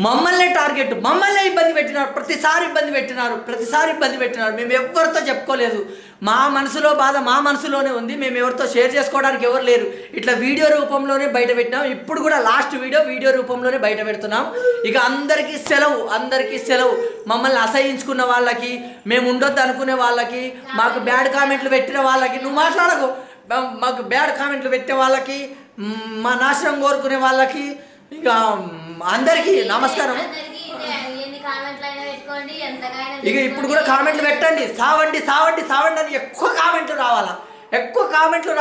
మమ్మల్ని టార్గెట్ మమ్మల్ని ఇబ్బంది పెట్టినారు, ప్రతిసారి ఇబ్బంది పెట్టినారు. మేము ఎవరితో చెప్పుకోలేదు. మా మనసులో బాధ మా మనసులోనే ఉంది. మేము ఎవరితో షేర్ చేసుకోవడానికి ఎవరు లేరు. ఇట్లా వీడియో రూపంలోనే బయట పెట్టినాం. ఇప్పుడు కూడా లాస్ట్ వీడియో రూపంలోనే బయట పెడుతున్నాం. ఇక అందరికీ సెలవు. మమ్మల్ని అసహించుకున్న వాళ్ళకి, మేము ఉండొద్దు అనుకునే వాళ్ళకి, మాకు బ్యాడ్ కామెంట్లు పెట్టిన వాళ్ళకి, నువ్వు మాట్లాడకు, మాకు బ్యాడ్ కామెంట్లు పెట్టే వాళ్ళకి, మా నాశనం కోరుకునే వాళ్ళకి, ఇక అందరికీ నమస్కారం. ఇక ఇప్పుడు కూడా కామెంట్లు పెట్టండి, సావండి అని ఎక్కువ కామెంట్లు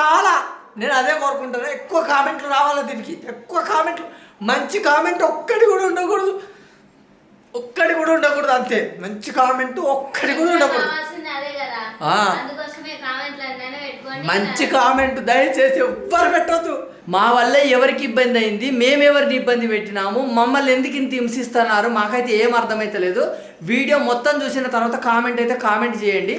రావాలా. నేను అదే కోరుకుంటాను, ఎక్కువ కామెంట్లు రావాలా. దీనికి ఎక్కువ కామెంట్లు, మంచి కామెంట్ ఒక్కటి కూడా ఉండకూడదు అంతే. మంచి కామెంట్ ఒక్కటి కూడా ఉండకూడదు. మంచి కామెంట్ దయచేసి ఎవ్వరు పెట్టొద్దు. మా వల్ల ఎవరికి ఇబ్బంది అయింది, మేమెవరిని ఇబ్బంది పెట్టినాము, మమ్మల్ని ఎందుకు ఇంత హింసిస్తున్నారు, మాకైతే ఏం అర్థమైతలేదు. వీడియో మొత్తం చూసిన తర్వాత కామెంట్ చేయండి.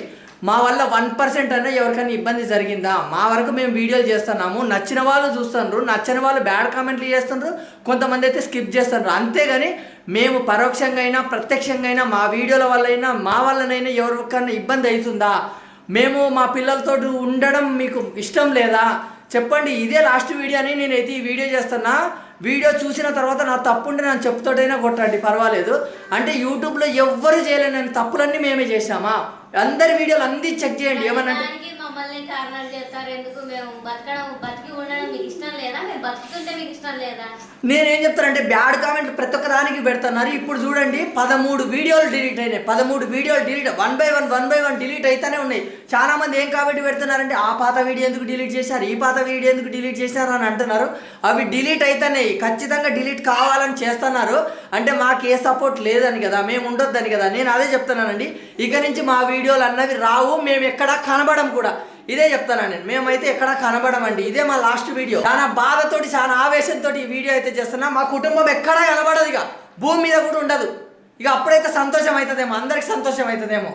మా వల్ల 1% అన్నా ఎవరికైనా ఇబ్బంది జరిగిందా? మా వరకు మేము వీడియోలు చేస్తున్నాము, నచ్చిన వాళ్ళు చూస్తున్నారు, నచ్చని వాళ్ళు బ్యాడ్ కామెంట్లు చేస్తున్నారు, కొంతమంది అయితే స్కిప్ చేస్తున్నారు. అంతేగాని మేము పరోక్షంగా అయినా ప్రత్యక్షంగా అయినా మా వీడియోల వల్ల మా వల్లనైనా ఎవరికైనా ఇబ్బంది అవుతుందా? మేము మా పిల్లలతో ఉండడం మీకు ఇష్టం లేదా చెప్పండి. ఇదే లాస్ట్ వీడియో అని నేనైతే ఈ వీడియో చేస్తున్నా. వీడియో చూసిన తర్వాత నా తప్పుంటే నన్ను చెప్పుతోటైనా కొట్టండి, పర్వాలేదు. అంటే యూట్యూబ్లో ఎవ్వరు చేయలేని తప్పులన్నీ మేమే చేసామా? అందరి వీడియోలు అన్నీ చెక్ చేయండి. ఏమన్నా మమ్మల్ని కారణాలు చేస్తారు ఎందుకు? మేము బతికి ఉండడం మీకు ఇష్టం లేదా? మేము బతుకుతుంటే మీకు ఇష్టం లేదా? నేనేం చెప్తానంటే బ్యాడ్ కామెంట్లు ప్రతి ఒక్క దానికి పెడుతున్నారు. ఇప్పుడు చూడండి 13 వీడియోలు డిలీట్ అయినాయి. 13 వీడియోలు delete one by one delete అయితేనే ఉన్నాయి. చాలా మంది ఏం కామెంట్ పెడుతున్నారంటే ఆ పాత వీడియో ఎందుకు డిలీట్ చేశారు, ఈ పాత వీడియో ఎందుకు డిలీట్ చేశారు అని అంటున్నారు. అవి డిలీట్ అయితేనే ఖచ్చితంగా డిలీట్ కావాలని చేస్తున్నారు. అంటే మాకు ఏ సపోర్ట్ లేదని కదా, మేము ఉండొద్దని కదా. నేను అదే చెప్తున్నానండి. ఇక నుంచి మా వీడియోలు అన్నవి రావు, మేము ఎక్కడా కనబడం కూడా. ఇదే చెప్తాను నేను. మేమైతే ఎక్కడా కనబడమండి. ఇదే మా లాస్ట్ వీడియో. చాలా బాధతోటి, చాలా ఆవేశంతో ఈ వీడియో అయితే చేస్తున్నా. మా కుటుంబం ఎక్కడా కనబడదు, ఇక భూమి మీద కూడా ఉండదు. ఇక అప్పుడైతే సంతోషం అవుతుందేమో, అందరికి సంతోషం అవుతుందేమో.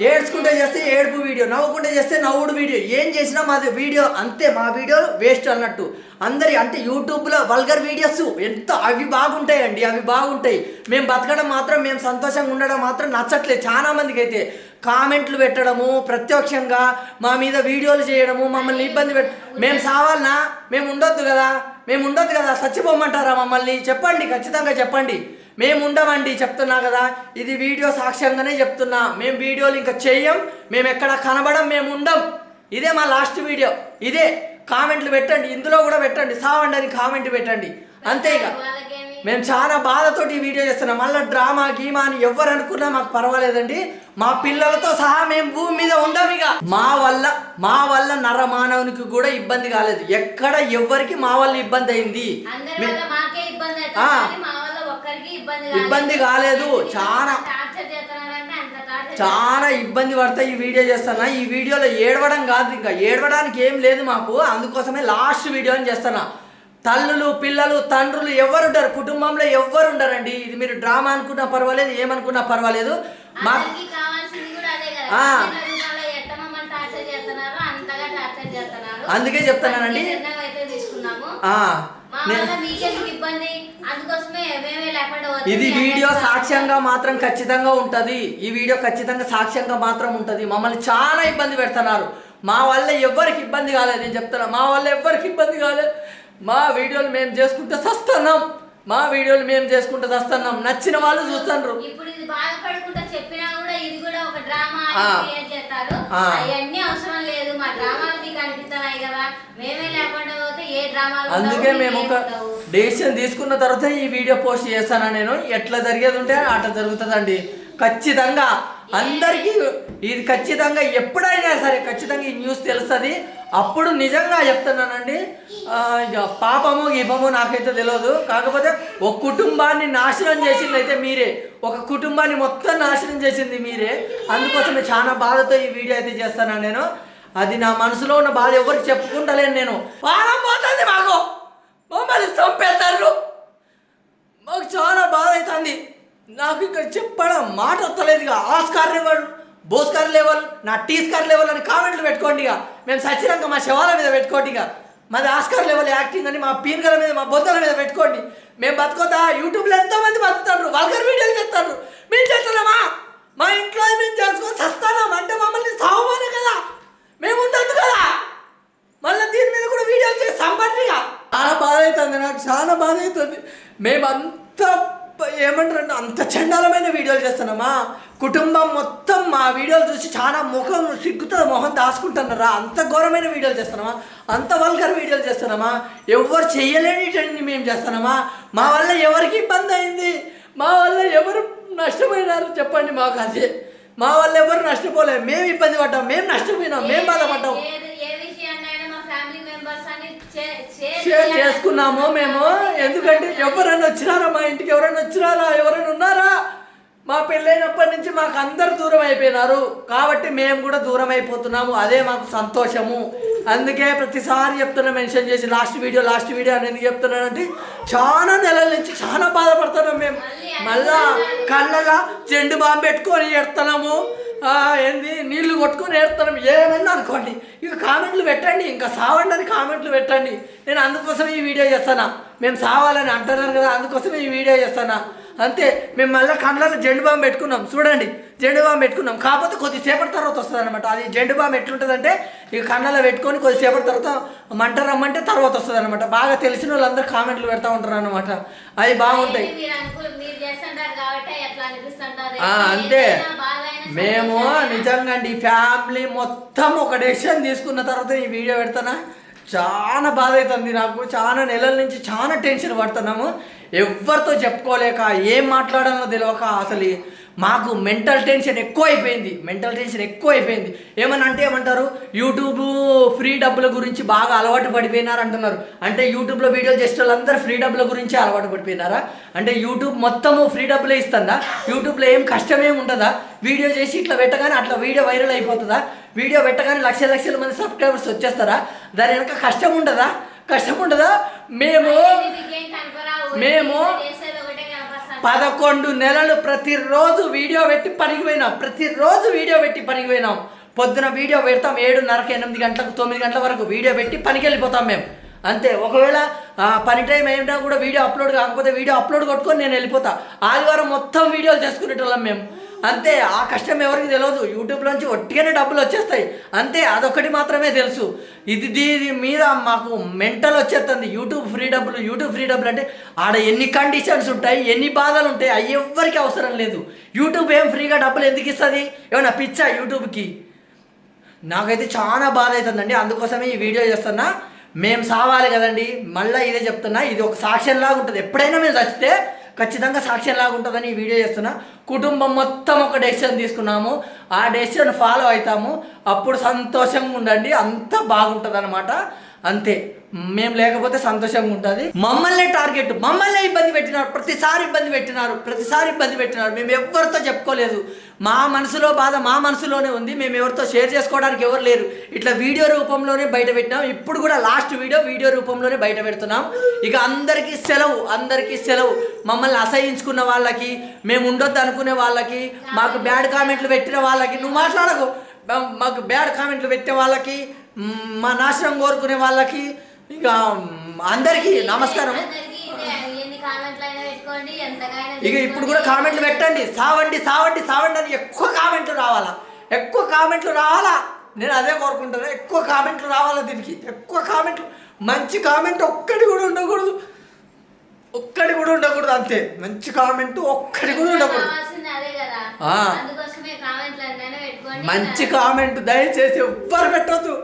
ఏడ్చుకుంటే చేస్తే ఏడుపు వీడియో, నవ్వుకుంటే చేస్తే నవ్వుడు వీడియో, ఏం చేసినా మాది వీడియో అంతే. మా వీడియో వేస్ట్ అన్నట్టు. అందరి అంటే యూట్యూబ్లో వల్గర్ వీడియోస్ ఎంత అవి బాగుంటాయండి, అవి బాగుంటాయి. మేము బతకడం మాత్రం, మేము సంతోషంగా ఉండడం మాత్రం నచ్చట్లేదు. చాలా మందికి అయితే కామెంట్లు పెట్టడము, ప్రత్యక్షంగా మా మీద వీడియోలు చేయడము, మమ్మల్ని ఇబ్బంది మేము సావాలనా? మేము ఉండొద్దు కదా, చచ్చిపోమంటారా మమ్మల్ని? చెప్పండి, ఖచ్చితంగా చెప్పండి. మేము ఉండమండి, చెప్తున్నా కదా. ఇది వీడియో సాక్ష్యంగానే చెప్తున్నా. మేము వీడియోలు ఇంకా చెయ్యం, మేము ఎక్కడ కనబడం, మేము ఉండం. ఇదే మా లాస్ట్ వీడియో. ఇదే కామెంట్లు పెట్టండి, ఇందులో కూడా పెట్టండి, సావండి అని కామెంట్ పెట్టండి. అంతే. ఇక మేము చాలా బాధతోటి ఈ వీడియో చేస్తున్నాం. మళ్ళీ డ్రామా గీమా అని ఎవరు అనుకున్నా మాకు పర్వాలేదండి. మా పిల్లలతో సహా మేము భూమి మీద ఉండం. ఇక మా వల్ల నరమానవునికి కూడా ఇబ్బంది కాలేదు. ఎక్కడ ఎవరికి మా వల్ల ఇబ్బంది అయింది, ఇబ్బంది కాలేదు. చాలా ఇబ్బంది పడతా ఈ వీడియో చేస్తున్నా. ఈ వీడియోలో ఏడవడం కాదు, ఇంకా ఏడవడానికి ఏం లేదు మాకు. అందుకోసమే లాస్ట్ వీడియో అని చేస్తున్నా. తల్లులు, పిల్లలు, తండ్రులు ఎవరు ఉండరు, కుటుంబంలో ఎవరు ఉండరండి. ఇది మీరు డ్రామా అనుకున్నా పర్వాలేదు, ఏమనుకున్నా పర్వాలేదు. అందుకే చెప్తున్నానండి. ఇది వీడియో సాక్ష్యంగా మాత్రం ఖచ్చితంగా ఉంటుంది. ఈ వీడియో ఖచ్చితంగా సాక్ష్యంగా మాత్రం ఉంటుంది. మమ్మల్ని చాలా ఇబ్బంది పెడుతున్నారు. మా వల్ల ఎవరికి ఇబ్బంది కాలేదు, నేను చెప్తున్నా. మా వల్ల ఎవరికి ఇబ్బంది కాలేదు. మా వీడియోలు మేము చేసుకుంటే వస్తున్నాం. నచ్చిన వాళ్ళు చూస్తున్నారు. ఇప్పుడు ఇది బాధపడకుండా చెప్పినా కూడా ఇది కూడా ఒక డ్రామా క్రియేట్ చేస్తారు. అవన్నీ అవసరం లేదు. మా డ్రామాలు మీకు అనిపిస్తున్నాయి కదా, మేమే లేకుండా పోతే ఏ డ్రామాలు. అందుకే మేము ఒక డెసిషన్ తీసుకున్న తర్వాత ఈ వీడియో పోస్ట్ చేస్తాను. నేను ఎట్లా జరిగేది ఉంటే అట్లా జరుగుతుందండి. ఖచ్చితంగా అందరికీ ఇది ఖచ్చితంగా ఎప్పుడైనా సరే ఖచ్చితంగా ఈ న్యూస్ తెలుస్తుంది. అప్పుడు నిజంగా చెప్తున్నానండి. పాపమో గిపమో నాకైతే తెలియదు. కాకపోతే ఒక కుటుంబాన్ని నాశనం చేసింది అయితే మీరే, ఒక కుటుంబాన్ని మొత్తం నాశనం చేసింది మీరే. అందుకోసమే చాలా బాధతో ఈ వీడియో అయితే చేస్తాను నేను. అది నా మనసులో ఉన్న బాధ ఎవరికి చెప్పుకుంటలేను నేను. బాధ పోతుంది మాకు, మమ్మల్ని చంపేస్తారు. మాకు చాలా బాధ అవుతుంది. నాకు ఇక్కడ చెప్పడం మాట వస్తలేదు. ఇక ఆస్కార్ లెవెల్, బోస్కార్ లెవెల్, నా టీస్కార్ లెవెల్ అని కామెంట్లు పెట్టుకోండి. ఇక మేము సచ్చినాక మా శవాల మీద పెట్టుకోండి. ఇక మాది ఆస్కార్ లెవెల్ యాక్టింగ్ అని మా పీన్గల మీద, మా బొద్దల మీద పెట్టుకోండి. మేము బతుకోతా? యూట్యూబ్లో ఎంతోమంది బతుకుతారు, వల్గర్ వీడియోలు చేస్తారు. మేము చేస్తున్నామా? మా ఇంట్లో మేము చేసుకొని చస్తానాం అంటే మమ్మల్ని సావమానే కదా, మేము ఉండొద్దు కదా. మళ్ళీ దీని మీద కూడా వీడియోలు చేసి సంపర్తిగా చాలా బాధ అవుతుంది, నాకు చాలా బాధ అవుతుంది. మేమంత ఏమంటారంటే అంత చండాలమైన వీడియోలు చేస్తున్నామా? కుటుంబం మొత్తం మా వీడియోలు చూసి చాలా ముఖం సిగ్గుతో మొహం దాచుకుంటున్నారా? అంత ఘోరమైన వీడియోలు చేస్తున్నామా? అంత వల్గర్ వీడియోలు చేస్తున్నామా? ఎవరు చేయలేనిటన్ని మేము చేస్తున్నామా? మా వల్ల ఎవరికి ఇబ్బంది అయింది? మా వల్ల ఎవరు నష్టపోయినారు చెప్పండి మాకు. అదే మా వల్ల ఎవరు నష్టపోలేదు, మేము ఇబ్బంది పడ్డాం, మేము నష్టపోయినాం, మేము బాధపడ్డాం. షేర్ చేసుకున్నాము మేము. ఎందుకంటే ఎవరైనా వచ్చినారా మా ఇంటికి? ఎవరైనా వచ్చినారా? ఎవరైనా ఉన్నారా? మా పెళ్ళైనప్పటి నుంచి మాకు అందరు దూరం అయిపోయినారు కాబట్టి మేము కూడా దూరం అయిపోతున్నాము. అదే మాకు సంతోషము. అందుకే ప్రతిసారి చెప్తున్నా, మెన్షన్ చేసి లాస్ట్ వీడియో అని ఎందుకు చెప్తున్నానంటే చాలా నెలల నుంచి చాలా బాధపడుతున్నాం మేము. మళ్ళా కళ్ళలా జెండు బాంబు పెట్టుకొని ఎడుతున్నాము, ఏంది నీళ్లు కొట్టుకొని ఏడుతున్నాం. ఏమైనా అనుకోండి, ఇక కామెంట్లు పెట్టండి, ఇంకా సావండి అని కామెంట్లు పెట్టండి. నేను అందుకోసం ఈ వీడియో చేస్తానా, మేము సావాలని అంటున్నారు కదా, అందుకోసం ఈ వీడియో చేస్తానా అంతే. మేము మళ్ళీ కళ్ళలో జెండు బాంబు పెట్టుకున్నాం, చూడండి జెండు బాంబు పెట్టుకున్నాం. కాకపోతే కొద్దిసేపటి తర్వాత వస్తుంది అనమాట. అది జెండు బాంబు ఎట్లుంటుందంటే ఇక కళ్ళలో పెట్టుకొని కొద్దిసేపటి తర్వాత మంట రమ్మంటే తర్వాత వస్తుంది అనమాట. బాగా తెలిసిన వాళ్ళందరూ కామెంట్లు పెడతా ఉంటారు అనమాట, అవి బాగుంటాయి. అంతే. మేము నిజంగా అండి ఫ్యామిలీ మొత్తం ఒక డెసిషన్ తీసుకున్న తర్వాత ఈ వీడియో పెడతానా, చాలా బాధ అవుతుంది నాకు. చాలా నెలల నుంచి చాలా టెన్షన్ పడుతున్నాము, ఎవరితో చెప్పుకోలేక ఏం మాట్లాడాలో తెలియక అసలు మాకు మెంటల్ టెన్షన్ ఎక్కువ అయిపోయింది. ఏమన్నా అంటే ఏమంటారు, యూట్యూబ్ ఫ్రీ డబ్బుల గురించి బాగా అలవాటు పడిపోయినారు అంటున్నారు. అంటే యూట్యూబ్లో వీడియోలు చేసే వాళ్ళందరూ ఫ్రీ డబ్బుల గురించి అలవాటు పడిపోయినారా? అంటే యూట్యూబ్ మొత్తము ఫ్రీ డబ్బులే ఇస్తుందా? యూట్యూబ్లో ఏం కష్టమేమి ఉంటుందా? వీడియో చేసి ఇట్లా పెట్టగానే అట్లా వీడియో వైరల్ అయిపోతుందా? వీడియో పెట్టగానే లక్షల మంది సబ్స్క్రైబర్స్ వచ్చేస్తారా? దాని వెనక కష్టం ఉండదా? మేము 11 నెలలు ప్రతిరోజు వీడియో పెట్టి పనికి పోయినాం. పొద్దున వీడియో పెడతాం 7:30, 8 గంటలకు, 9 గంటల వరకు వీడియో పెట్టి పనికి వెళ్ళిపోతాం మేము. అంతే. ఒకవేళ పని టైం అయినా కూడా వీడియో అప్లోడ్ కాకపోతే వీడియో అప్లోడ్ కొట్టుకొని నేను వెళ్ళిపోతా. ఆదివారం మొత్తం వీడియోలు చేసుకునేటోళ్ళం మేము. అంతే. ఆ కష్టం ఎవరికి తెలియదు. యూట్యూబ్లోంచి ఒట్టిగానే డబ్బులు వచ్చేస్తాయి అంతే, అదొకటి మాత్రమే తెలుసు. దీని మీద మాకు మెంటల్ వచ్చేస్తుంది. యూట్యూబ్ ఫ్రీ డబ్బులు అంటే ఆడ ఎన్ని కండిషన్స్ ఉంటాయి, ఎన్ని బాధలు ఉంటాయి, అవి ఎవ్వరికి అవసరం లేదు. యూట్యూబ్ ఏం ఫ్రీగా డబ్బులు ఎందుకు ఇస్తుంది? ఏమన్నా పిచ్చా యూట్యూబ్కి? నాకైతే చాలా బాధ అవుతుందండి. అందుకోసమే ఈ వీడియో చేస్తున్నా. మేము సావాలి కదండి, మళ్ళీ ఇదే చెప్తున్నా, ఇది ఒక సాక్ష్యంలాగా ఉంటుంది. ఎప్పుడైనా మేము చచ్చితే ఖచ్చితంగా సాక్ష్యంలాగా ఉంటుందని ఈ వీడియో చేస్తున్నా. కుటుంబం మొత్తం ఒక డెసిషన్ తీసుకున్నాము, ఆ డెసిషన్ ఫాలో అవుతాము. అప్పుడు సంతోషంగా ఉండండి, అంత బాగుంటుంది అనమాట. అంతే. మేము లేకపోతే సంతోషంగా ఉంటుంది. మమ్మల్ని టార్గెట్, మమ్మల్ని ఇబ్బంది పెట్టినారు, ప్రతిసారి ఇబ్బంది పెట్టినారు. మేము ఎవరితో చెప్పుకోలేదు. మా మనసులో బాధ మా మనసులోనే ఉంది. మేము ఎవరితో షేర్ చేసుకోవడానికి ఎవరు లేరు. ఇట్లా వీడియో రూపంలోనే బయట పెట్టినాం. ఇప్పుడు కూడా లాస్ట్ వీడియో రూపంలోనే బయట పెడుతున్నాం. ఇక అందరికీ సెలవు. మమ్మల్ని అసహించుకున్న వాళ్ళకి, మేము ఉండొద్దు అనుకునే వాళ్ళకి, మాకు బ్యాడ్ కామెంట్లు పెట్టిన వాళ్ళకి, నువ్వు మాట్లాడకు, మాకు బ్యాడ్ కామెంట్లు పెట్టే వాళ్ళకి, మా నాశనం కోరుకునే వాళ్ళకి, ఇక అందరికీ నమస్కారం. ఇక ఇప్పుడు కూడా కామెంట్లు పెట్టండి, సావండి అని ఎక్కువ కామెంట్లు రావాలా. నేను అదే కోరుకుంటాను, ఎక్కువ కామెంట్లు రావాలా. దీనికి ఎక్కువ కామెంట్లు, మంచి కామెంట్ ఒక్కటి కూడా ఉండకూడదు అంతే. మంచి కామెంట్ ఒక్కటి కూడా ఉండకూడదు. మంచి కామెంట్ దయచేసి ఎవ్వరు పెట్టొద్దు.